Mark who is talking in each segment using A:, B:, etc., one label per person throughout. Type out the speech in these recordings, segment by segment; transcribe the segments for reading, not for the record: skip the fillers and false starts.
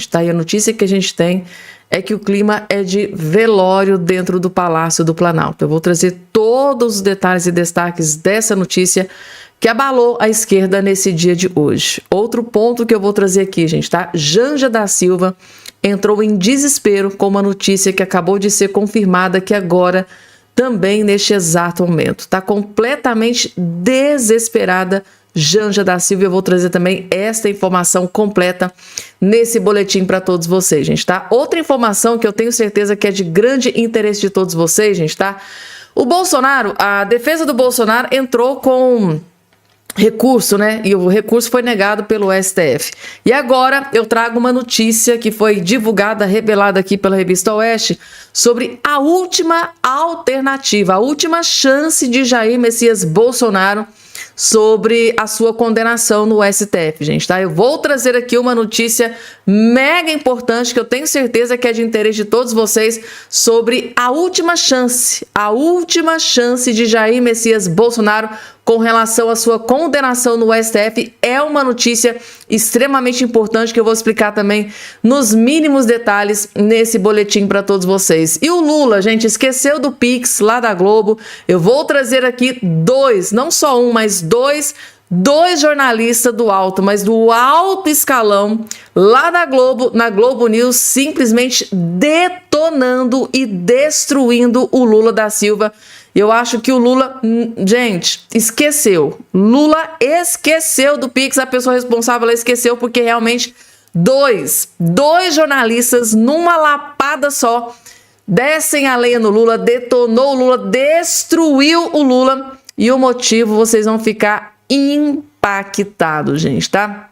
A: Tá? E a notícia que a gente tem é que o clima é de velório dentro do Palácio do Planalto. Eu vou trazer todos os detalhes e destaques dessa notícia que abalou a esquerda nesse dia de hoje. Outro ponto que eu vou trazer aqui, gente, tá? Janja da Silva entrou em desespero com uma notícia que acabou de ser confirmada que agora, também neste exato momento, tá completamente desesperada Janja da Silva. Eu vou trazer também esta informação completa nesse boletim para todos vocês, gente, tá? Outra informação que eu tenho certeza que é de grande interesse de todos vocês, gente, tá? O Bolsonaro, a defesa do Bolsonaro entrou com recurso, né? E o recurso foi negado pelo STF. E agora eu trago uma notícia que foi divulgada, revelada aqui pela revista Oeste, sobre a última alternativa, a última chance de Jair Messias Bolsonaro sobre a sua condenação no STF, gente, tá? Eu vou trazer aqui uma notícia mega importante que eu tenho certeza que é de interesse de todos vocês sobre a última chance de Jair Messias Bolsonaro com relação à sua condenação no STF. É uma notícia extremamente importante que eu vou explicar também nos mínimos detalhes nesse boletim para todos vocês. E o Lula, gente, esqueceu do Pix lá da Globo. Eu vou trazer aqui não só um, mas dois jornalistas do alto, mas do alto escalão lá da Globo, na Globo News, simplesmente detonando e destruindo o Lula da Silva. Eu acho que o Lula, gente, esqueceu. Lula esqueceu do Pix, a pessoa responsável ela esqueceu, porque realmente dois jornalistas numa lapada só descem a lenha no Lula, detonou o Lula, destruiu o Lula, e o motivo vocês vão ficar impactados, gente, tá?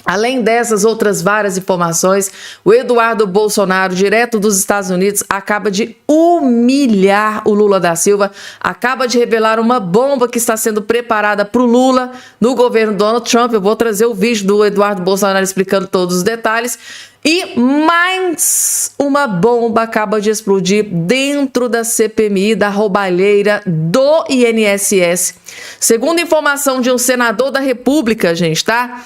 A: Além dessas outras várias informações, o Eduardo Bolsonaro, direto dos Estados Unidos, acaba de humilhar o Lula da Silva, acaba de revelar uma bomba que está sendo preparada para o Lula no governo Donald Trump. Eu vou trazer o vídeo do Eduardo Bolsonaro explicando todos os detalhes. E mais uma bomba acaba de explodir dentro da CPMI, da roubalheira do INSS. Segundo informação de um senador da República, gente, tá?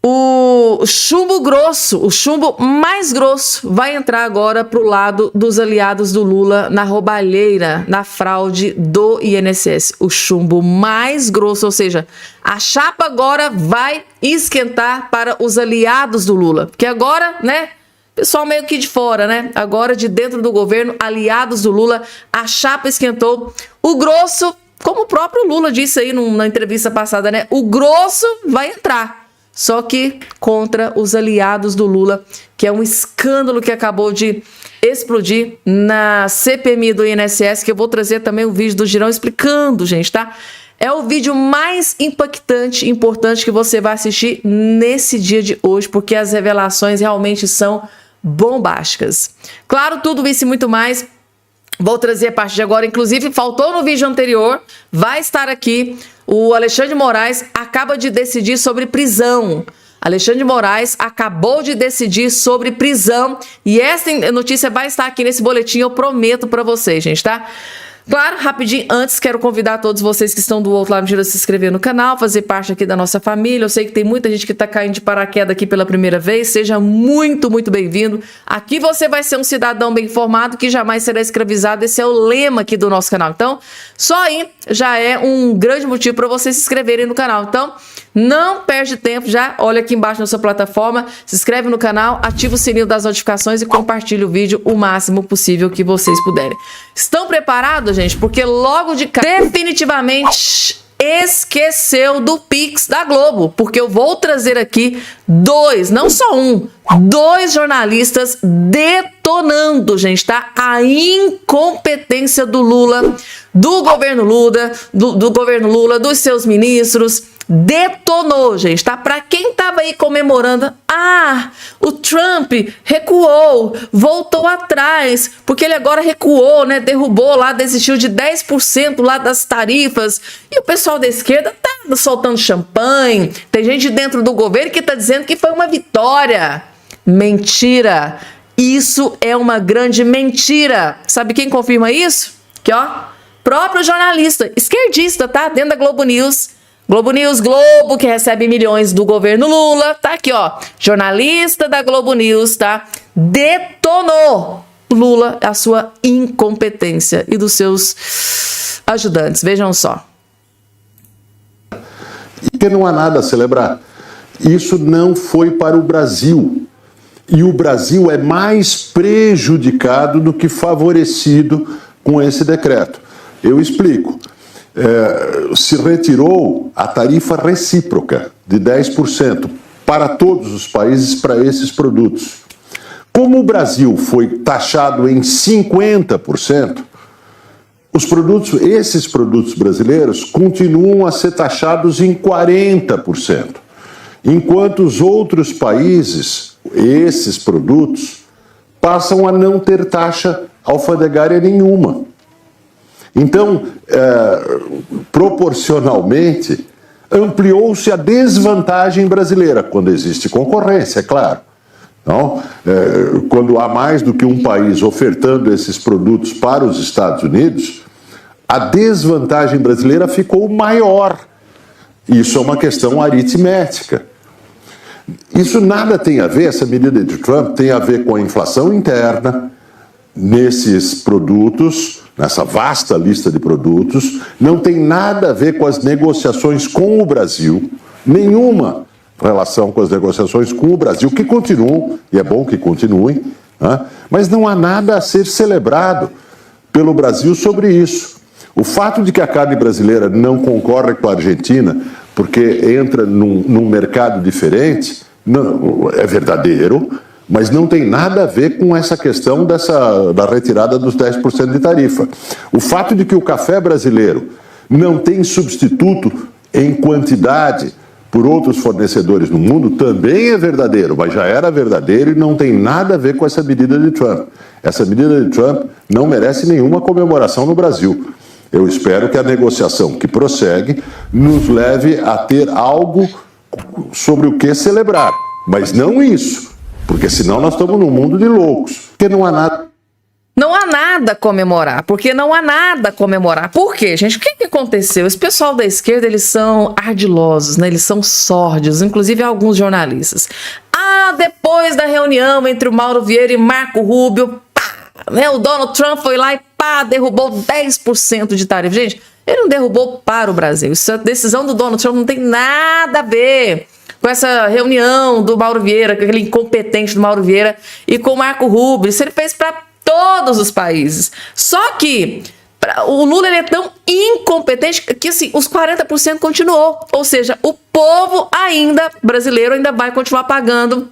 A: O chumbo grosso, o chumbo mais grosso, vai entrar agora para o lado dos aliados do Lula na roubalheira, na fraude do INSS. O chumbo mais grosso, ou seja, a chapa agora vai esquentar para os aliados do Lula. Porque agora, né, pessoal meio que de fora, né? Agora de dentro do governo, aliados do Lula, a chapa esquentou. O grosso, como o próprio Lula disse aí na entrevista passada, né? O grosso vai entrar. Só que contra os aliados do Lula, que é um escândalo que acabou de explodir na CPMI do INSS, que eu vou trazer também o vídeo do Girão explicando, gente, tá? É o vídeo mais impactante e importante que você vai assistir nesse dia de hoje, porque as revelações realmente são bombásticas. Claro, tudo isso e muito mais vou trazer a partir de agora. Inclusive, faltou no vídeo anterior, vai estar aqui. O Alexandre de Moraes acaba de decidir sobre prisão. Alexandre de Moraes acabou de decidir sobre prisão. E essa notícia vai estar aqui nesse boletim, eu prometo para vocês, gente, tá? Claro, rapidinho, antes quero convidar todos vocês que estão do outro lado a se inscrever no canal, fazer parte aqui da nossa família. Eu sei que tem muita gente que está caindo de paraquedas aqui pela primeira vez. Seja muito, muito bem-vindo. Aqui você vai ser um cidadão bem informado que jamais será escravizado. Esse é o lema aqui do nosso canal. Então, só aí já é um grande motivo para vocês se inscreverem no canal. Então, não perde tempo, já olha aqui embaixo na sua plataforma, se inscreve no canal, ativa o sininho das notificações e compartilha o vídeo o máximo possível que vocês puderem. Estão preparados, gente? Porque logo de cara, definitivamente esqueceu do Pix da Globo, porque eu vou trazer aqui não só dois jornalistas detonando, gente, tá? A incompetência do Lula, do governo Lula, dos seus ministros. Detonou, gente, tá? Pra quem tava aí comemorando, o Trump recuou, voltou atrás, porque ele agora recuou, né? Derrubou lá, desistiu de 10% lá das tarifas. E o pessoal da esquerda tá soltando champanhe. Tem gente dentro do governo que tá dizendo que foi uma vitória. Mentira. Isso é uma grande mentira. Sabe quem confirma isso? Aqui, ó. Próprio jornalista, esquerdista, tá? Dentro da Globo News. Globo News, Globo, que recebe milhões do governo Lula, tá aqui, ó, jornalista da Globo News, tá, detonou Lula, a sua incompetência e dos seus ajudantes, vejam só.
B: Porque não há nada a celebrar. Isso não foi para o Brasil. E o Brasil é mais prejudicado do que favorecido com esse decreto. Eu explico. Se retirou a tarifa recíproca de 10% para todos os países para esses produtos. Como o Brasil foi taxado em 50%, esses produtos brasileiros continuam a ser taxados em 40%, enquanto os outros países, esses produtos, passam a não ter taxa alfandegária nenhuma. Então, proporcionalmente, ampliou-se a desvantagem brasileira, quando existe concorrência, é claro. Então, quando há mais do que um país ofertando esses produtos para os Estados Unidos, a desvantagem brasileira ficou maior. Isso é uma questão aritmética. Isso nada tem a ver, essa medida de Trump tem a ver com a inflação interna nesses produtos, nessa vasta lista de produtos, não tem nada a ver com as negociações com o Brasil, nenhuma relação com as negociações com o Brasil, que continuam, e é bom que continuem, né? Mas não há nada a ser celebrado pelo Brasil sobre isso. O fato de que a carne brasileira não concorre com a Argentina, porque entra num mercado diferente, não, é verdadeiro, mas não tem nada a ver com essa questão da retirada dos 10% de tarifa. O fato de que o café brasileiro não tem substituto em quantidade por outros fornecedores no mundo também é verdadeiro, mas já era verdadeiro e não tem nada a ver com essa medida de Trump. Essa medida de Trump não merece nenhuma comemoração no Brasil. Eu espero que a negociação que prossegue nos leve a ter algo sobre o que celebrar, mas não isso, porque senão nós estamos num mundo de loucos, porque não há nada.
A: Não há nada a comemorar, porque não há nada a comemorar. Por quê, gente? O que aconteceu? Esse pessoal da esquerda, eles são ardilosos, né? Eles são sórdidos, inclusive alguns jornalistas. Depois da reunião entre o Mauro Vieira e Marco Rubio, né? O Donald Trump foi lá e derrubou 10% de tarifa. Gente, ele não derrubou para o Brasil. Essa decisão do Donald Trump não tem nada a ver com essa reunião do Mauro Vieira, com aquele incompetente do Mauro Vieira e com o Marco Rubio. Isso ele fez para todos os países. Só que o Lula ele é tão incompetente que assim, os 40% continuou. Ou seja, o povo brasileiro ainda vai continuar pagando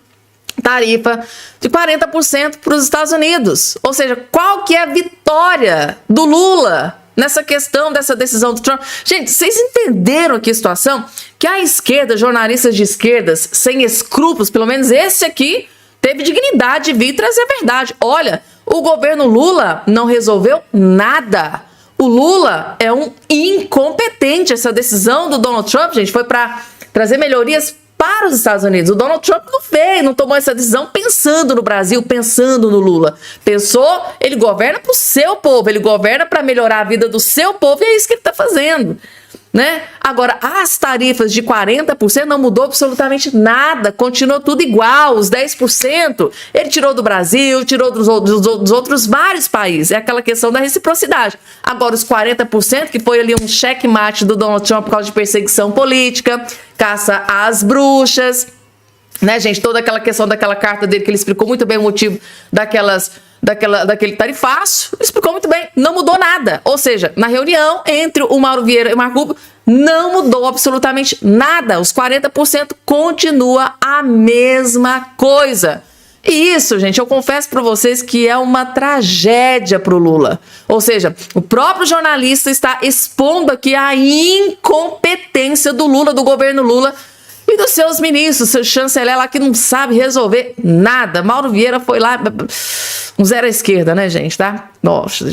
A: tarifa de 40% para os Estados Unidos. Ou seja, qual que é a vitória do Lula nessa questão dessa decisão do Trump? Gente, vocês entenderam aqui a situação? Que a esquerda, jornalistas de esquerdas, sem escrúpulos, pelo menos esse aqui, teve dignidade de vir trazer a verdade. Olha, o governo Lula não resolveu nada. O Lula é um incompetente. Essa decisão do Donald Trump, gente, foi para trazer melhorias para os Estados Unidos. O Donald Trump não tomou essa decisão pensando no Brasil, pensando no Lula. Pensou, ele governa para o seu povo, ele governa para melhorar a vida do seu povo e é isso que ele está fazendo. Né? Agora, as tarifas de 40% não mudou absolutamente nada, continuou tudo igual, os 10% ele tirou do Brasil, tirou dos outros vários países, é aquela questão da reciprocidade. Agora, os 40%, que foi ali um checkmate do Donald Trump por causa de perseguição política, caça às bruxas, né, gente? Toda aquela questão daquela carta dele, que ele explicou muito bem o motivo daquele tarifaço, ele explicou muito bem, não mudou nada. Ou seja, na reunião entre o Mauro Vieira e o Marco Rubio, não mudou absolutamente nada. Os 40% continua a mesma coisa. E isso, gente, eu confesso para vocês que é uma tragédia para o Lula. Ou seja, o próprio jornalista está expondo aqui a incompetência do Lula, do governo Lula, e dos seus ministros, seu chanceler lá que não sabe resolver nada. Mauro Vieira foi lá, um zero à esquerda, né, gente, tá? Nossa,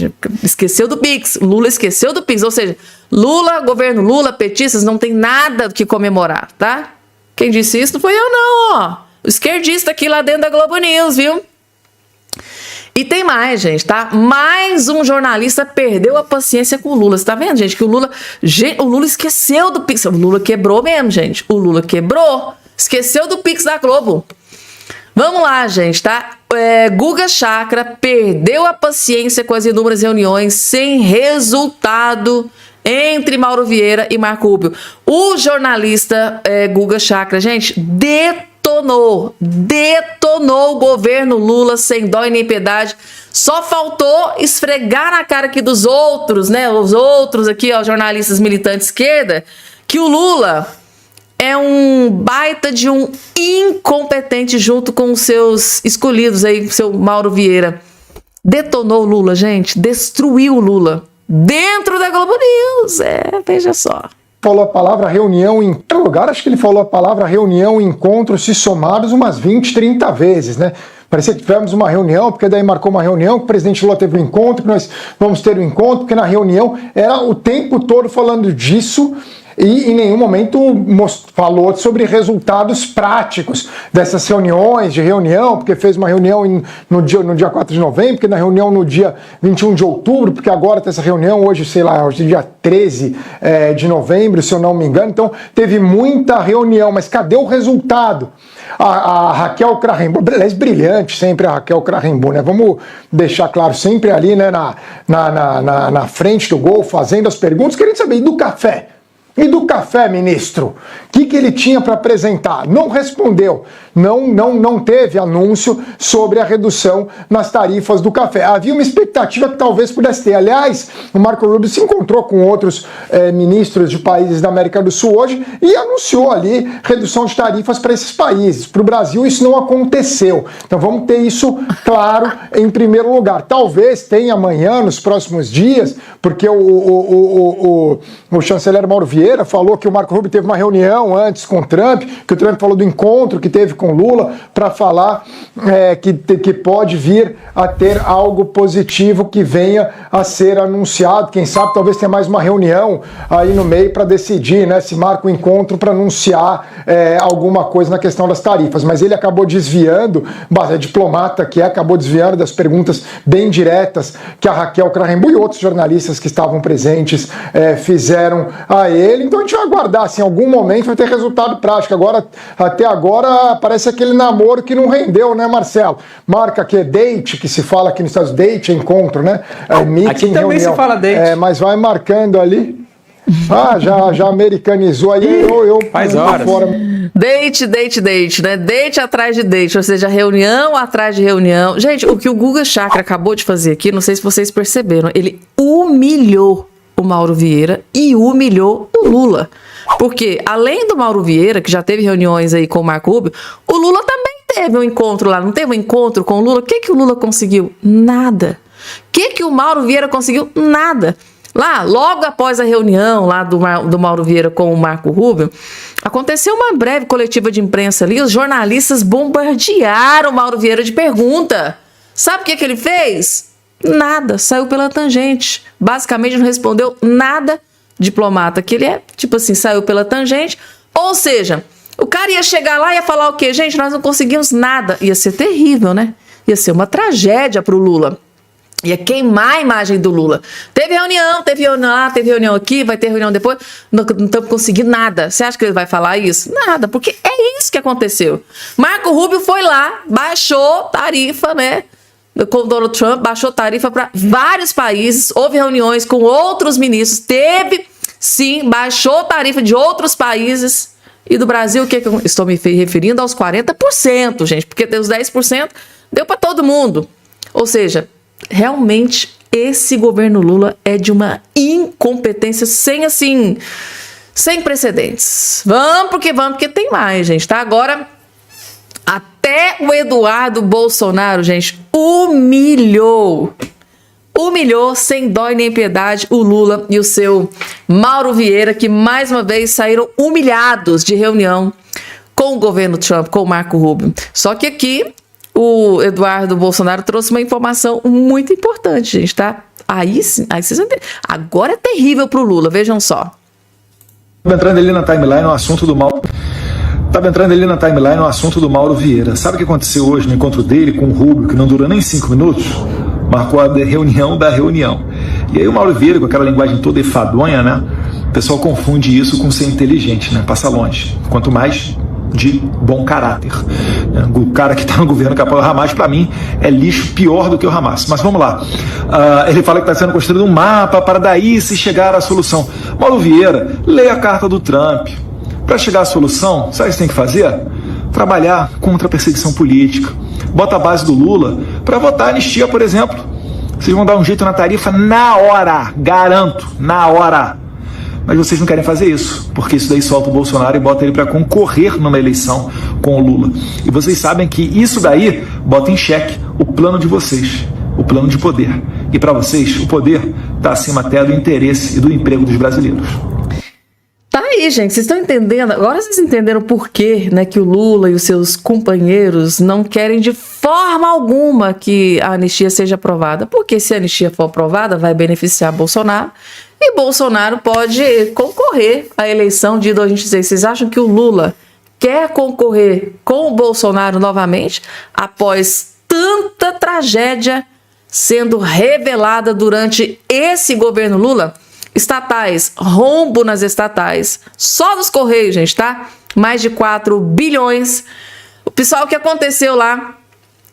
A: esqueceu do Pix, Lula esqueceu do Pix, ou seja, Lula, governo Lula, petistas, não tem nada que comemorar, tá? Quem disse isso não foi eu não, ó. O esquerdista aqui lá dentro da Globo News, viu? E tem mais, gente, tá? Mais um jornalista perdeu a paciência com o Lula. Você tá vendo, gente? Que o Lula esqueceu do Pix. O Lula quebrou mesmo, gente. O Lula quebrou. Esqueceu do Pix da Globo. Vamos lá, gente, tá? Guga Chakra perdeu a paciência com as inúmeras reuniões sem resultado entre Mauro Vieira e Marco Rubio. O jornalista Guga Chakra, gente, detonou o governo Lula sem dó e nem piedade. Só faltou esfregar na cara aqui dos outros, né? Os outros aqui, ó, jornalistas militantes de esquerda, que o Lula é um baita de um incompetente junto com os seus escolhidos aí, seu Mauro Vieira. Detonou o Lula, gente. Destruiu o Lula. Dentro da Globo News. Veja só.
C: Falou a palavra reunião em outro lugar, acho que ele falou a palavra reunião, encontros se somados umas 20, 30 vezes, né? Parecia que tivemos uma reunião, porque daí marcou uma reunião, que o presidente Lula teve um encontro, que nós vamos ter um encontro, porque na reunião era o tempo todo falando disso. E em nenhum momento falou sobre resultados práticos dessas reuniões, porque fez uma reunião no dia 4 de novembro, porque na reunião no dia 21 de outubro, porque agora tem essa reunião hoje, sei lá, hoje é dia 13 de novembro, se eu não me engano. Então teve muita reunião, mas cadê o resultado? A Raquel Crahenbu, brilhante sempre a Raquel Crahenbu, né? Vamos deixar claro, sempre ali, né, na frente do gol, fazendo as perguntas, querendo saber, e do café? E do café, ministro? O que ele tinha para apresentar? Não respondeu. Não teve anúncio sobre a redução nas tarifas do café. Havia uma expectativa que talvez pudesse ter. Aliás, o Marco Rubio se encontrou com outros ministros de países da América do Sul hoje e anunciou ali redução de tarifas para esses países. Para o Brasil isso não aconteceu. Então vamos ter isso claro em primeiro lugar. Talvez tenha amanhã, nos próximos dias, porque o chanceler Mauro Vieira falou que o Marco Rubio teve uma reunião antes com o Trump, que o Trump falou do encontro que teve com Lula para falar que pode vir a ter algo positivo que venha a ser anunciado. Quem sabe talvez tenha mais uma reunião aí no meio para decidir, né, se marca o encontro para anunciar alguma coisa na questão das tarifas. Mas ele acabou desviando, diplomata que acabou desviando das perguntas bem diretas que a Raquel Crahenbu e outros jornalistas que estavam presentes fizeram a ele. Então a gente vai aguardar, assim, em algum momento vai ter resultado prático. Até agora parece aquele namoro que não rendeu, né, Marcelo? Marca que é date, que se fala aqui nos Estados Unidos, date é encontro, né? Meeting,
D: aqui também
C: reunião.
D: se fala date.
C: Mas vai marcando ali. Já americanizou aí, eu
D: faz horas.
C: Fora.
A: Date, né? Date atrás de date, ou seja, reunião atrás de reunião. Gente, o que o Guga Chakra acabou de fazer aqui, não sei se vocês perceberam, ele humilhou o Mauro Vieira e humilhou o Lula. Porque, além do Mauro Vieira, que já teve reuniões aí com o Marco Rubio, o Lula também teve um encontro lá, não teve um encontro com o Lula? O que o Lula conseguiu? Nada. O que o Mauro Vieira conseguiu? Nada. Lá, logo após a reunião lá do Mauro Vieira com o Marco Rubio, aconteceu uma breve coletiva de imprensa ali, os jornalistas bombardearam o Mauro Vieira de pergunta. Sabe o que ele fez? Nada, saiu pela tangente. Basicamente não respondeu nada. Diplomata que ele é, tipo assim, saiu pela tangente. Ou seja, o cara ia chegar lá e ia falar o quê? Gente, nós não conseguimos nada. Ia ser terrível, né? Ia ser uma tragédia pro Lula. Ia queimar a imagem do Lula. Teve reunião lá, teve reunião aqui, vai ter reunião depois. Não estamos conseguindo nada. Você acha que ele vai falar isso? Nada, porque é isso que aconteceu. Marco Rubio foi lá, baixou tarifa, né? Com o Donald Trump, baixou tarifa para vários países, houve reuniões com outros ministros, teve, sim, baixou tarifa de outros países. E do Brasil, o que eu estou me referindo? Aos 40%, gente, porque tem os 10%, deu para todo mundo. Ou seja, realmente, esse governo Lula é de uma incompetência sem precedentes. Vamos, porque tem mais, gente, tá? Agora, até o Eduardo Bolsonaro, gente, humilhou sem dó e nem piedade o Lula e o seu Mauro Vieira, que mais uma vez saíram humilhados de reunião com o governo Trump, com o Marco Rubio. Só que aqui o Eduardo Bolsonaro trouxe uma informação muito importante, gente, tá? Aí vocês vão entender. Agora é terrível pro Lula, vejam só.
E: Entrando ali na timeline, o assunto do Mauro.
D: Estava entrando ali na timeline o assunto do Mauro Vieira. Sabe o que aconteceu hoje no encontro dele com o Rubio, que não durou nem 5 minutos? Marcou a reunião da reunião. E aí o Mauro Vieira, com aquela linguagem toda enfadonha, né? O pessoal confunde isso com ser inteligente, né? Passa longe. Quanto mais de bom caráter. O cara que está no governo que apoia o Hamas, para mim, é lixo pior do que o Hamas. Mas vamos lá. Ele fala que está sendo construído um mapa para daí se chegar à solução. Mauro Vieira, leia a carta do Trump. Para chegar à solução, sabe o que você tem que fazer? Trabalhar contra a perseguição política. Bota a base do Lula para votar anistia, por exemplo. Vocês vão dar um jeito na tarifa na hora, garanto, na hora. Mas vocês não querem fazer isso, porque isso daí solta o Bolsonaro e bota ele para concorrer numa eleição com o Lula. E vocês sabem que isso daí bota em xeque o plano de vocês, o plano de poder. E para vocês, o poder está acima até do interesse e do emprego dos brasileiros.
A: Tá aí, gente, vocês estão entendendo? Agora vocês entenderam por quê, né, que o Lula e os seus companheiros não querem de forma alguma que a anistia seja aprovada. Porque se a anistia for aprovada, vai beneficiar Bolsonaro e Bolsonaro pode concorrer à eleição de 2026. Vocês acham que o Lula quer concorrer com o Bolsonaro novamente após tanta tragédia sendo revelada durante esse governo Lula? Estatais, rombo nas estatais, só nos Correios, gente, tá? Mais de 4 bilhões. O pessoal, o que aconteceu lá,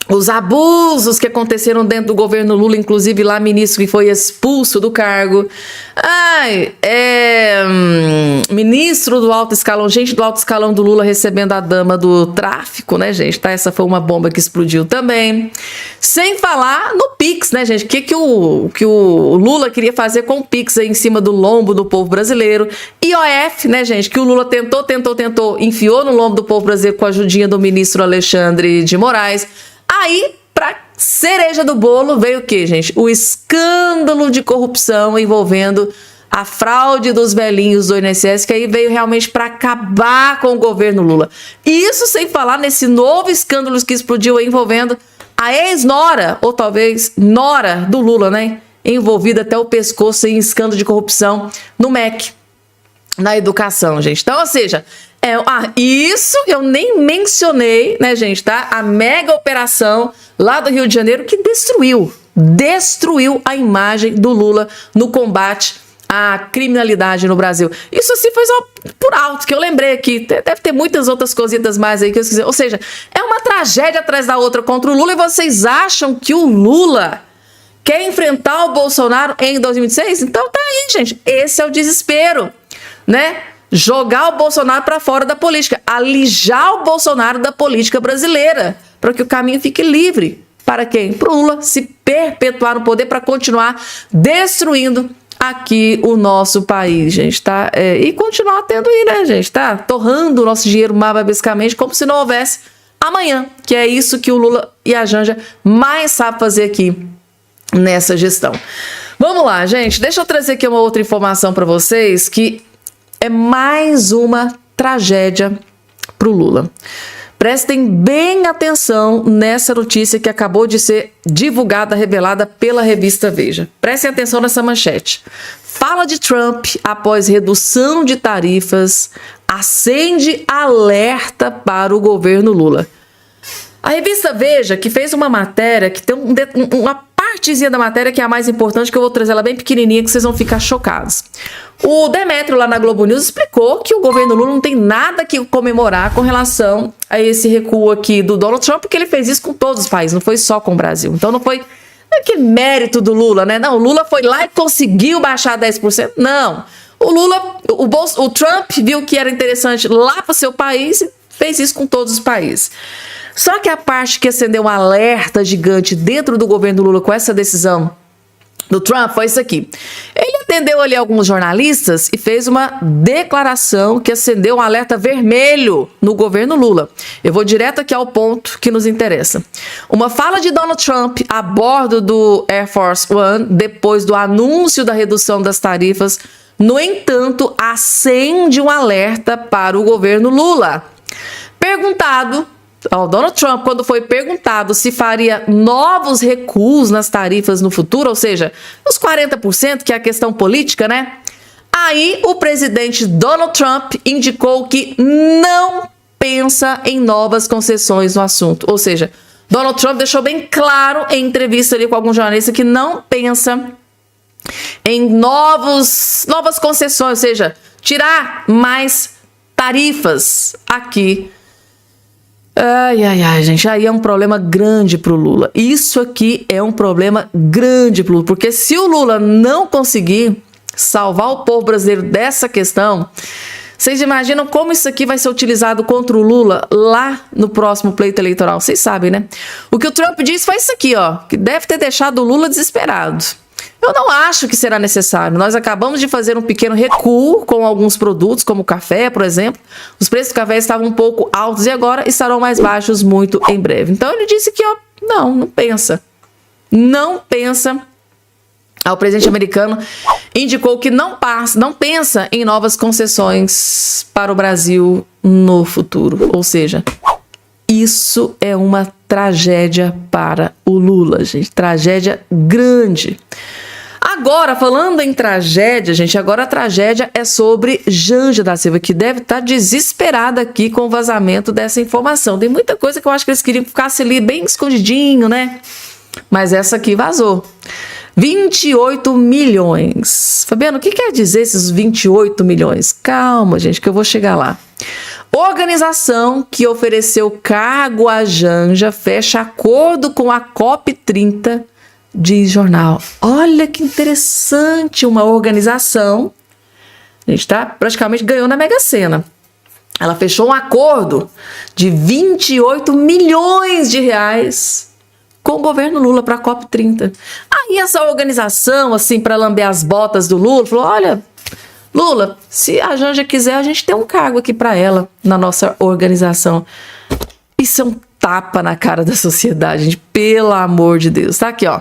A: os abusos que aconteceram dentro do governo Lula, inclusive lá ministro que foi expulso do cargo. Ministro do alto escalão, gente do alto escalão do Lula recebendo a dama do tráfico, né, gente? Tá? Essa foi uma bomba que explodiu também. Sem falar no Pix, né, gente? O que o Lula queria fazer com o Pix aí em cima do lombo do povo brasileiro. IOF, né, gente? Que o Lula tentou, enfiou no lombo do povo brasileiro com a ajudinha do ministro Alexandre de Moraes. Aí, pra cereja do bolo, veio o quê, gente? O escândalo de corrupção envolvendo a fraude dos velhinhos do INSS, que aí veio realmente para acabar com o governo Lula. E isso sem falar nesse novo escândalo que explodiu aí envolvendo a ex-nora, ou talvez nora do Lula, né? Envolvida até o pescoço em escândalo de corrupção no MEC, na educação, gente. Então, ou seja... isso eu nem mencionei, né, gente, tá? A mega operação lá do Rio de Janeiro que destruiu a imagem do Lula no combate à criminalidade no Brasil. Isso assim foi só por alto, que eu lembrei aqui. Deve ter muitas outras cositas mais aí que eu esqueci. Ou seja, é uma tragédia atrás da outra contra o Lula e vocês acham que o Lula quer enfrentar o Bolsonaro em 2026? Então tá aí, gente. Esse é o desespero, né? Jogar o Bolsonaro para fora da política, alijar o Bolsonaro da política brasileira, para que o caminho fique livre. Para quem? Para o Lula se perpetuar no poder, para continuar destruindo aqui o nosso país, gente, tá? E continuar tendo aí, né, gente, tá? Torrando o nosso dinheiro mababescamente, como se não houvesse amanhã, que é isso que o Lula e a Janja mais sabem fazer aqui nessa gestão. Vamos lá, gente, deixa eu trazer aqui uma outra informação para vocês, que é mais uma tragédia para o Lula. Prestem bem atenção nessa notícia que acabou de ser divulgada, revelada pela revista Veja. Prestem atenção nessa manchete. Fala de Trump após redução de tarifas, acende alerta para o governo Lula. A revista Veja, que fez uma matéria, que tem uma partezinha da matéria que é a mais importante, que eu vou trazer ela bem pequenininha, que vocês vão ficar chocados. O Demétrio, lá na Globo News, explicou que o governo Lula não tem nada que comemorar com relação a esse recuo aqui do Donald Trump, porque ele fez isso com todos os países, não foi só com o Brasil. Então não foi que mérito do Lula, né? Não, o Lula foi lá e conseguiu baixar 10%. Não. O Trump viu que era interessante lá para o seu país e fez isso com todos os países. Só que a parte que acendeu um alerta gigante dentro do governo Lula com essa decisão do Trump foi isso aqui. Ele atendeu ali alguns jornalistas e fez uma declaração que acendeu um alerta vermelho no governo Lula. Eu vou direto aqui ao ponto que nos interessa. Uma fala de Donald Trump a bordo do Air Force One, depois do anúncio da redução das tarifas, no entanto, acende um alerta para o governo Lula. Perguntado, Donald Trump, quando foi perguntado se faria novos recuos nas tarifas no futuro, ou seja, os 40%, que é a questão política, né? Aí o presidente Donald Trump indicou que não pensa em novas concessões no assunto. Ou seja, Donald Trump deixou bem claro em entrevista ali com algum jornalista que não pensa em novas concessões, ou seja, tirar mais tarifas aqui. Ai, gente, aí é um problema grande pro Lula. Isso aqui é um problema grande pro Lula, porque se o Lula não conseguir salvar o povo brasileiro dessa questão, vocês imaginam como isso aqui vai ser utilizado contra o Lula lá no próximo pleito eleitoral? Vocês sabem, né? O que o Trump disse foi isso aqui, ó, que deve ter deixado o Lula desesperado. Eu não acho que será necessário. Nós acabamos de fazer um pequeno recuo com alguns produtos, como o café, por exemplo. Os preços do café estavam um pouco altos e agora estarão mais baixos muito em breve. Então ele disse que, ó, não pensa. Não pensa. O presidente americano indicou que não pensa em novas concessões para o Brasil no futuro. Ou seja, isso é uma tragédia para o Lula, gente. Tragédia grande. Agora, falando em tragédia, gente, agora a tragédia é sobre Janja da Silva, que deve estar desesperada aqui com o vazamento dessa informação. Tem muita coisa que eu acho que eles queriam que ficasse ali bem escondidinho, né? Mas essa aqui vazou. 28 milhões. Fabiano, o que quer dizer esses 28 milhões? Calma, gente, que eu vou chegar lá. Organização que ofereceu cargo a Janja fecha acordo com a COP30, diz jornal. Olha que interessante, uma organização, a gente praticamente ganhou na Mega Sena. Ela fechou um acordo de 28 milhões de reais com o governo Lula para a COP30. Aí essa organização, assim, para lamber as botas do Lula, falou, olha, Lula, se a Janja quiser, a gente tem um cargo aqui para ela na nossa organização. Isso é um tapa na cara da sociedade, gente, pelo amor de Deus. Tá aqui, ó.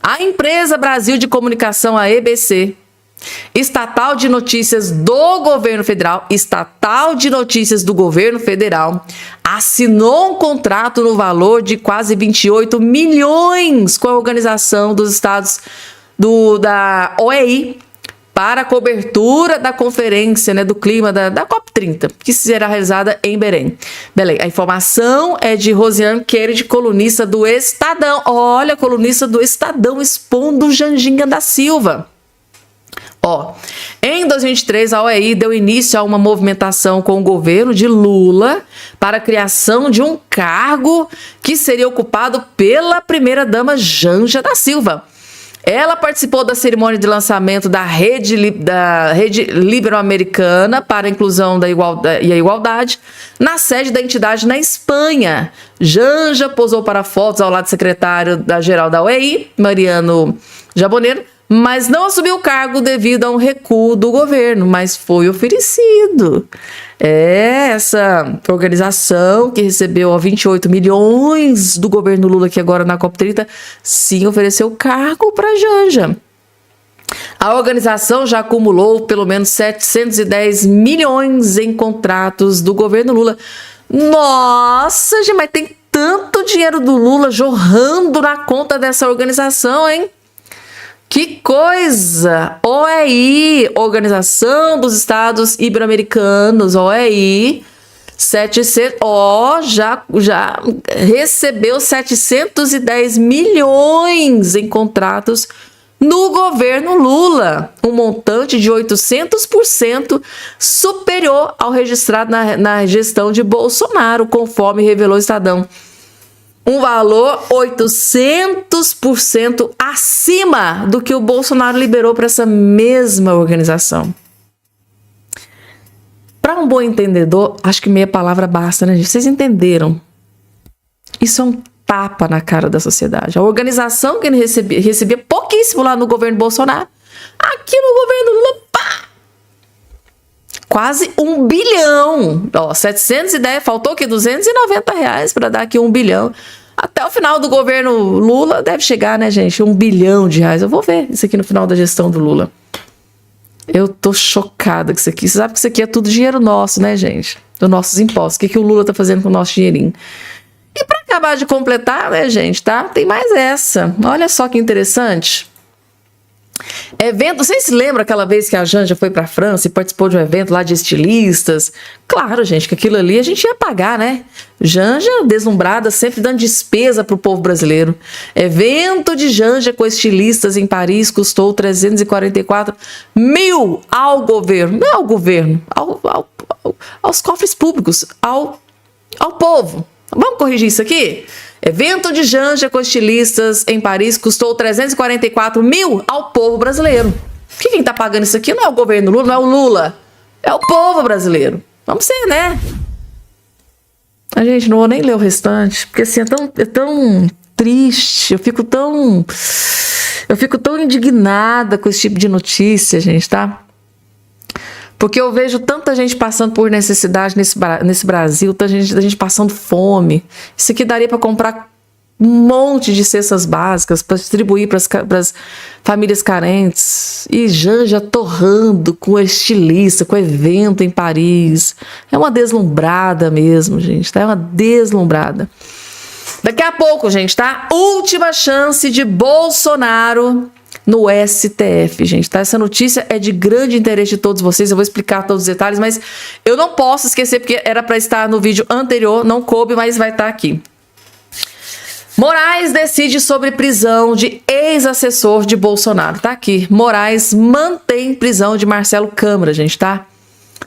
A: A Empresa Brasil de Comunicação, a EBC, estatal de notícias do governo federal, assinou um contrato no valor de quase 28 milhões com a Organização dos Estados da OEI para a cobertura da conferência, né, do clima da COP30, que será realizada em Belém. A informação é de Rosiane Kennedy, colunista do Estadão. Olha, colunista do Estadão expondo Janjinha da Silva. Em 2023, a OEI deu início a uma movimentação com o governo de Lula para a criação de um cargo que seria ocupado pela primeira-dama Janja da Silva. Ela participou da cerimônia de lançamento da Rede Libero-Americana para a Inclusão e a Igualdade na sede da entidade na Espanha. Janja posou para fotos ao lado do secretário-geral da OEI, Mariano Jaboneiro, mas não assumiu o cargo devido a um recuo do governo, mas foi oferecido. Essa organização que recebeu 28 milhões do governo Lula aqui agora na COP30, sim, ofereceu cargo para Janja. A organização já acumulou pelo menos 710 milhões em contratos do governo Lula. Nossa, gente, mas tem tanto dinheiro do Lula jorrando na conta dessa organização, hein? Que coisa! OEI, Organização dos Estados Ibero-Americanos, OEI, 700, já recebeu 710 milhões em contratos no governo Lula, um montante de 800% superior ao registrado na gestão de Bolsonaro, conforme revelou o Estadão. Um valor 800% acima do que o Bolsonaro liberou para essa mesma organização. Para um bom entendedor, acho que meia palavra basta, né, gente? Vocês entenderam? Isso é um tapa na cara da sociedade. A organização que ele recebia pouquíssimo lá no governo Bolsonaro, aqui no governo Lula, pá! Quase 1 bilhão. 710, faltou aqui 290 reais para dar aqui 1 bilhão. Até o final do governo Lula deve chegar, né, gente? 1 bilhão de reais. Eu vou ver isso aqui no final da gestão do Lula. Eu tô chocada com isso aqui. Você sabe que isso aqui é tudo dinheiro nosso, né, gente? Dos nossos impostos. O que o Lula tá fazendo com o nosso dinheirinho? E para acabar de completar, né, gente, tá? Tem mais essa. Olha só que interessante. Evento, vocês se lembram aquela vez que a Janja foi para a França e participou de um evento lá de estilistas? Claro, gente, que aquilo ali a gente ia pagar, né? Janja, deslumbrada, sempre dando despesa para o povo brasileiro. Evento de Janja com estilistas em Paris custou 344 mil ao governo. Não ao governo, aos cofres públicos, ao povo. Vamos corrigir isso aqui? Evento de Janja com estilistas em Paris custou 344 mil ao povo brasileiro. Quem está pagando isso aqui não é o governo Lula, não é o Lula. É o povo brasileiro. Vamos ser, né? A gente não vou nem ler o restante, porque assim, é tão triste, eu fico tão indignada com esse tipo de notícia, gente, tá? Porque eu vejo tanta gente passando por necessidade nesse Brasil, tanta gente passando fome. Isso aqui daria para comprar um monte de cestas básicas para distribuir para as famílias carentes. E Janja torrando com estilista, com evento em Paris. É uma deslumbrada mesmo, gente, tá? É uma deslumbrada. Daqui a pouco, gente, tá? Última chance de Bolsonaro no STF, gente, tá? Essa notícia é de grande interesse de todos vocês, eu vou explicar todos os detalhes, mas eu não posso esquecer, porque era para estar no vídeo anterior, não coube, mas vai estar aqui. Moraes decide sobre prisão de ex-assessor de Bolsonaro, tá aqui. Moraes mantém prisão de Marcelo Câmara, gente, tá?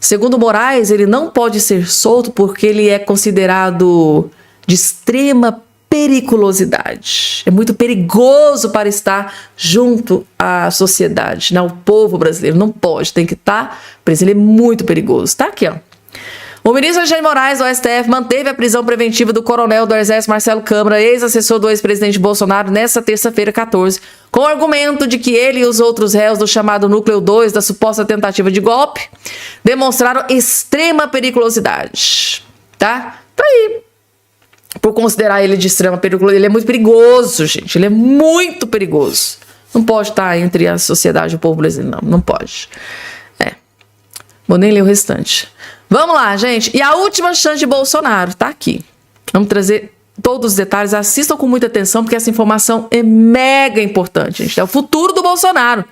A: Segundo Moraes, ele não pode ser solto porque ele é considerado de extrema periculosidade. É muito perigoso para estar junto à sociedade, né? O povo brasileiro não pode, tem que estar preso. Ele é muito perigoso. Tá aqui, ó. O ministro Alexandre de Moraes, do STF, manteve a prisão preventiva do coronel do Exército Marcelo Câmara, ex-assessor do ex-presidente Bolsonaro, nesta terça-feira, 14, com o argumento de que ele e os outros réus do chamado Núcleo 2 da suposta tentativa de golpe demonstraram extrema periculosidade. Tá? Tá aí. Por considerar ele de extrema periculosidade, ele é muito perigoso, gente. Ele é muito perigoso. Não pode estar entre a sociedade e o povo brasileiro, não. Não pode. Vou nem ler o restante. Vamos lá, gente. E a última chance de Bolsonaro tá aqui. Vamos trazer todos os detalhes. Assistam com muita atenção, porque essa informação é mega importante, gente. É o futuro do Bolsonaro.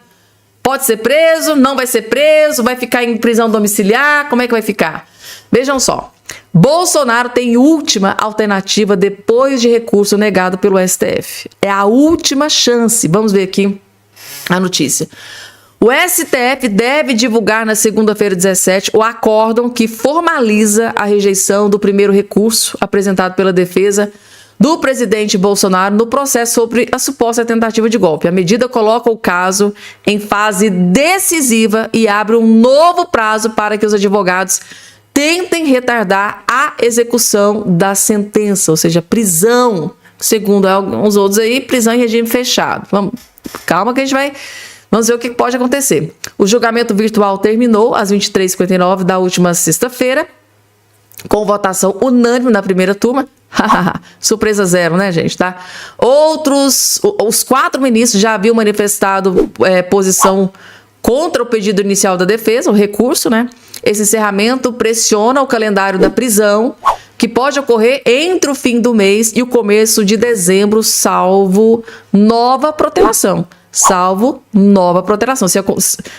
A: Pode ser preso, não vai ser preso, vai ficar em prisão domiciliar, como é que vai ficar? Vejam só. Bolsonaro tem última alternativa depois de recurso negado pelo STF. É a última chance. Vamos ver aqui a notícia. O STF deve divulgar na segunda-feira, 17, o acórdão que formaliza a rejeição do primeiro recurso apresentado pela defesa do presidente Bolsonaro no processo sobre a suposta tentativa de golpe. A medida coloca o caso em fase decisiva e abre um novo prazo para que os advogados tentem retardar a execução da sentença, ou seja, prisão, segundo alguns outros aí, prisão em regime fechado. Calma que a gente vamos ver o que pode acontecer. O julgamento virtual terminou às 23h59 da última sexta-feira, com votação unânime na primeira turma. Surpresa zero, né, gente? Tá? Os 4 ministros já haviam manifestado posição contra o pedido inicial da defesa, o recurso, né? Esse encerramento pressiona o calendário da prisão, que pode ocorrer entre o fim do mês e o começo de dezembro, salvo nova protelação.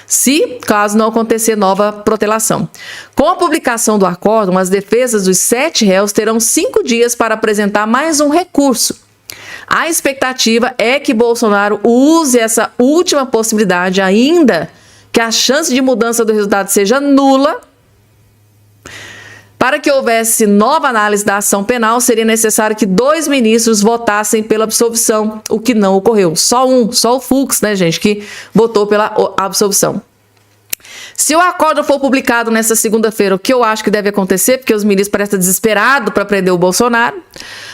A: Se caso não acontecer nova protelação. Com a publicação do acórdão, as defesas dos 7 réus terão 5 dias para apresentar mais um recurso. A expectativa é que Bolsonaro use essa última possibilidade, ainda que a chance de mudança do resultado seja nula. Para que houvesse nova análise da ação penal, seria necessário que 2 ministros votassem pela absolvição, o que não ocorreu. Só o Fux, né, gente, que votou pela absolvição. Se o acórdão for publicado nessa segunda-feira, o que eu acho que deve acontecer, porque os ministros parecem desesperados para prender o Bolsonaro,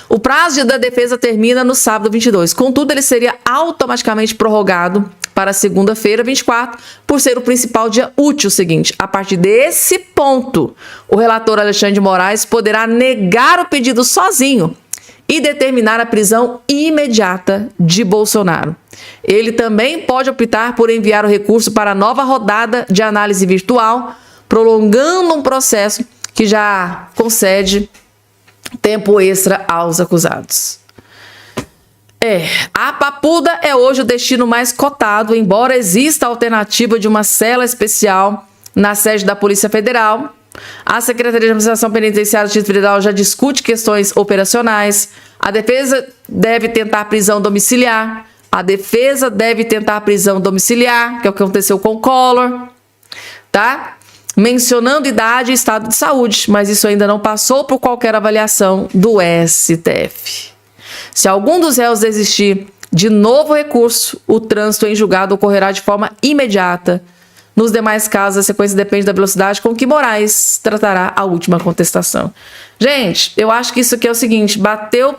A: o prazo da defesa termina no sábado 22. Contudo, ele seria automaticamente prorrogado para segunda-feira, 24, por ser o principal dia útil seguinte. A partir desse ponto, o relator Alexandre de Moraes poderá negar o pedido sozinho e determinar a prisão imediata de Bolsonaro. Ele também pode optar por enviar o recurso para nova rodada de análise virtual, prolongando um processo que já concede tempo extra aos acusados. A Papuda é hoje o destino mais cotado, embora exista a alternativa de uma cela especial na sede da Polícia Federal. A Secretaria de Administração Penitenciária do Distrito Federal já discute questões operacionais. A defesa deve tentar prisão domiciliar. Que é o que aconteceu com o Collor, tá? Mencionando idade e estado de saúde, mas isso ainda não passou por qualquer avaliação do STF. Se algum dos réus desistir de novo recurso, o trânsito em julgado ocorrerá de forma imediata. Nos demais casos, a sequência depende da velocidade com que Moraes tratará a última contestação. Gente, eu acho que isso aqui é o seguinte, bateu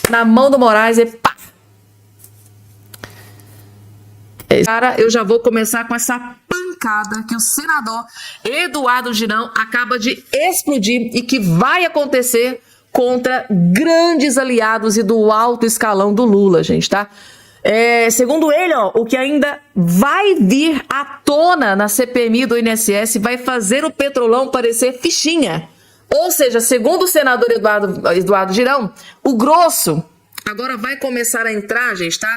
A: na mão do Moraes e pá! Cara, eu já vou começar com essa pancada que o senador Eduardo Girão acaba de explodir e que vai acontecer contra grandes aliados e do alto escalão do Lula, gente, tá? Segundo ele, o que ainda vai vir à tona na CPMI do INSS vai fazer o Petrolão parecer fichinha. Ou seja, segundo o senador Eduardo Girão, o grosso agora vai começar a entrar, gente, tá?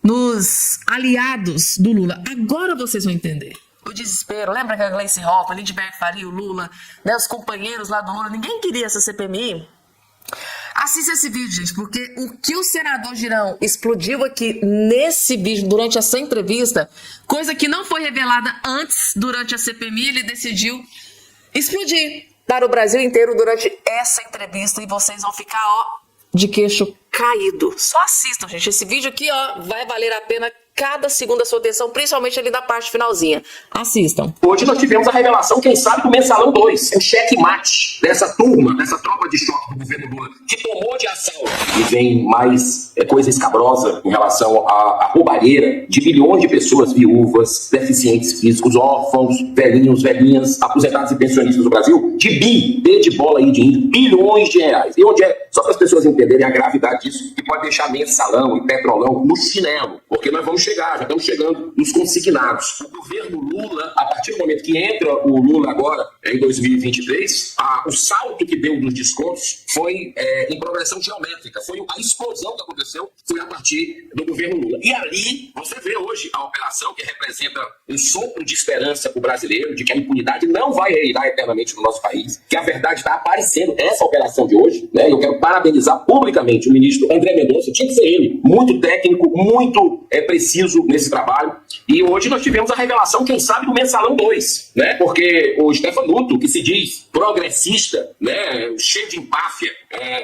A: Nos aliados do Lula. Agora vocês vão entender. O desespero, lembra que a Gleice Hoffmann, Lindbergh Faria, o Lula, né, os companheiros lá do Lula, ninguém queria essa CPMI? Assista esse vídeo, gente, porque o que o senador Girão explodiu aqui nesse vídeo, durante essa entrevista, coisa que não foi revelada antes, durante a CPMI, ele decidiu explodir para o Brasil inteiro durante essa entrevista e vocês vão ficar, de queixo caído. Só assistam, gente. Esse vídeo aqui, vai valer a pena cada segundo da sua atenção, principalmente ali da parte finalzinha. Assistam.
E: Hoje nós tivemos a revelação, quem sabe, do Mensalão 2. O checkmate dessa turma, dessa tropa de choque do governo Lula, que tomou de assalto. E vem mais coisa escabrosa em relação à roubalheira de bilhões de pessoas viúvas, deficientes físicos, órfãos, velhinhos, velhinhas, aposentados e pensionistas do Brasil, de de bola aí de índio, bilhões de reais. E onde só para as pessoas entenderem a gravidade disso, que pode deixar Mensalão e Petrolão no chinelo, porque nós vamos já estamos chegando nos consignados. O governo Lula, a partir do momento que entra o Lula agora, em 2023, o salto que deu dos descontos foi em progressão geométrica. Foi a explosão que aconteceu, foi a partir do governo Lula. E ali, você vê hoje a operação que representa um sopro de esperança para o brasileiro, de que a impunidade não vai reinar eternamente no nosso país, que a verdade está aparecendo. Essa operação de hoje, né? Eu quero parabenizar publicamente o ministro André Mendonça, tinha que ser ele, muito técnico, muito preciso nesse trabalho. E hoje nós tivemos a revelação, quem sabe, do Mensalão 2, né? Porque o Stefanuto, que se diz progressista, né, cheio de empáfia,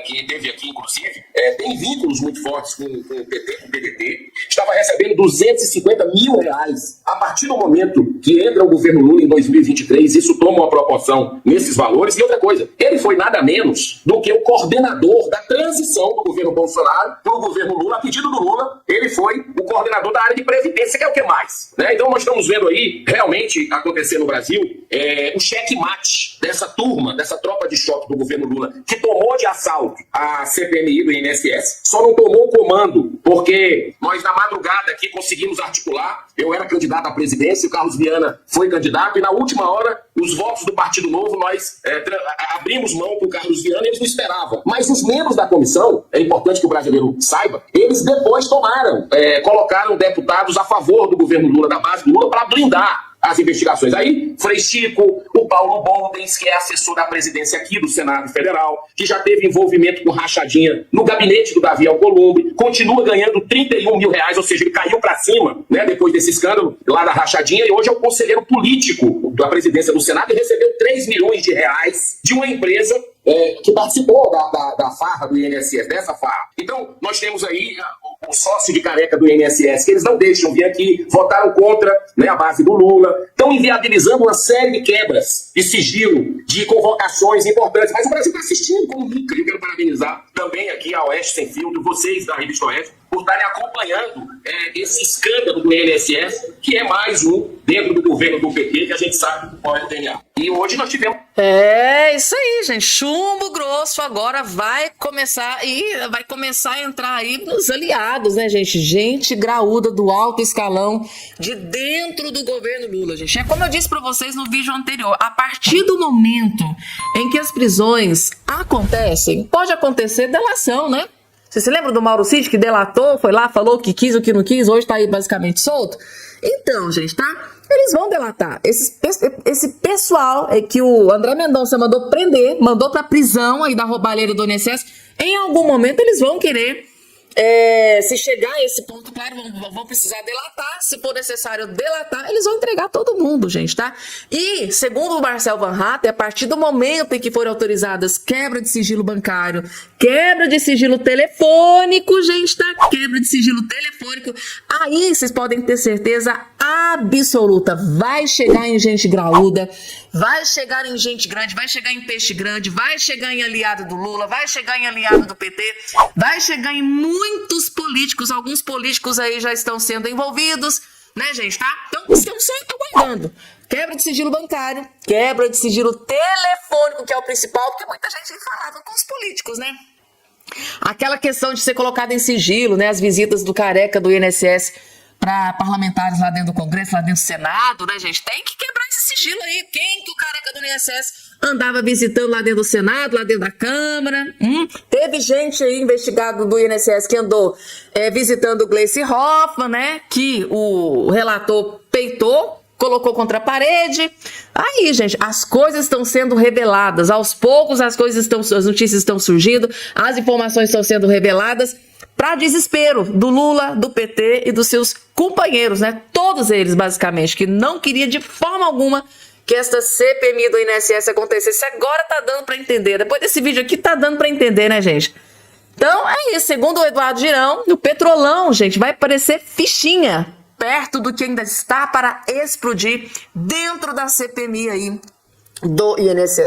E: que teve aqui, inclusive, tem vínculos muito fortes com o PT, com o PDT, estava recebendo 250 mil reais. A partir do momento que entra o governo Lula em 2023, isso toma uma proporção nesses valores. E outra coisa, ele foi nada menos do que o coordenador da transição do governo Bolsonaro para o governo Lula. A pedido do Lula, ele foi o coordenador da área de previdência, que é o que mais, né? Então nós estamos vendo aí realmente acontecer no Brasil o checkmate dessa turma, dessa tropa de choque do governo Lula, que tomou de assalto a CPMI do INSS, só não tomou o comando porque nós na madrugada aqui conseguimos articular. Eu era candidato à presidência, o Carlos Viana foi candidato, e na última hora os votos do Partido Novo nós abrimos mão para o Carlos Viana, eles não esperavam. Mas os membros da comissão, é importante que o brasileiro saiba, eles depois colocaram deputados a favor do governo Lula, da base do Lula, para blindar as investigações. Aí, Frei Chico, o Paulo Boldens, que é assessor da presidência aqui do Senado Federal, que já teve envolvimento com rachadinha no gabinete do Davi Alcolumbre, continua ganhando 31 mil reais, ou seja, ele caiu para cima, né, depois desse escândalo lá da rachadinha, e hoje é o conselheiro político da presidência do Senado e recebeu 3 milhões de reais de uma empresa que participou da farra do INSS, dessa farra. Então, nós temos aí o sócio de careca do INSS, que eles não deixam vir aqui, votaram contra, né, a base do Lula, estão inviabilizando uma série de quebras de sigilo, de convocações importantes. Mas o Brasil está assistindo como nunca. Eu quero parabenizar também aqui a Oeste Sem Filtro, vocês da Revista Oeste, por estarem acompanhando esse escândalo do INSS, que é mais um dentro do governo do PT, que a gente sabe qual é o DNA. E hoje nós tivemos...
A: Isso aí, gente. Chumbo grosso agora vai começar a entrar aí nos aliados, né, gente? Gente graúda do alto escalão de dentro do governo Lula, gente. É como eu disse para vocês no vídeo anterior, a partir do momento em que as prisões acontecem, pode acontecer delação, né? Você se lembra do Mauro Cid que delatou, foi lá, falou o que quis, o que não quis, hoje tá aí basicamente solto? Então, gente, tá? Eles vão delatar. Esse pessoal que o André Mendonça mandou prender, mandou pra prisão aí da roubalheira do INSS, em algum momento eles vão querer, se chegar a esse ponto, claro, vão precisar delatar, se for necessário delatar, eles vão entregar todo mundo, gente, tá? E, segundo o Marcel Van Hatten, a partir do momento em que forem autorizadas quebra de sigilo bancário, quebra de sigilo telefônico, gente, tá? Quebra de sigilo telefônico, aí vocês podem ter certeza absoluta, vai chegar em gente graúda, vai chegar em gente grande, vai chegar em peixe grande, vai chegar em aliado do Lula, vai chegar em aliado do PT, vai chegar em muitos políticos, alguns políticos aí já estão sendo envolvidos, né, gente, tá? Então, estamos só aguardando. Quebra de sigilo bancário, quebra de sigilo telefônico, que é o principal, porque muita gente falava com os políticos, né? Aquela questão de ser colocada em sigilo, né, as visitas do careca do INSS para parlamentares lá dentro do Congresso, lá dentro do Senado, né, gente? Tem que quebrar esse sigilo aí. Quem que o careca do INSS andava visitando lá dentro do Senado, lá dentro da Câmara? Teve gente aí investigado do INSS que andou visitando o Gleice Hoffmann, né? Que o relator peitou, colocou contra a parede. Aí, gente, as coisas estão sendo reveladas. Aos poucos as notícias estão surgindo, as informações estão sendo reveladas, para desespero do Lula, do PT e dos seus companheiros, né? Todos eles, basicamente, que não queria de forma alguma que esta CPMI do INSS acontecesse. Agora tá dando para entender. Depois desse vídeo aqui tá dando para entender, né, gente? Então é isso. Segundo o Eduardo Girão, o Petrolão, gente, vai parecer fichinha perto do que ainda está para explodir dentro da CPMI aí do INSS.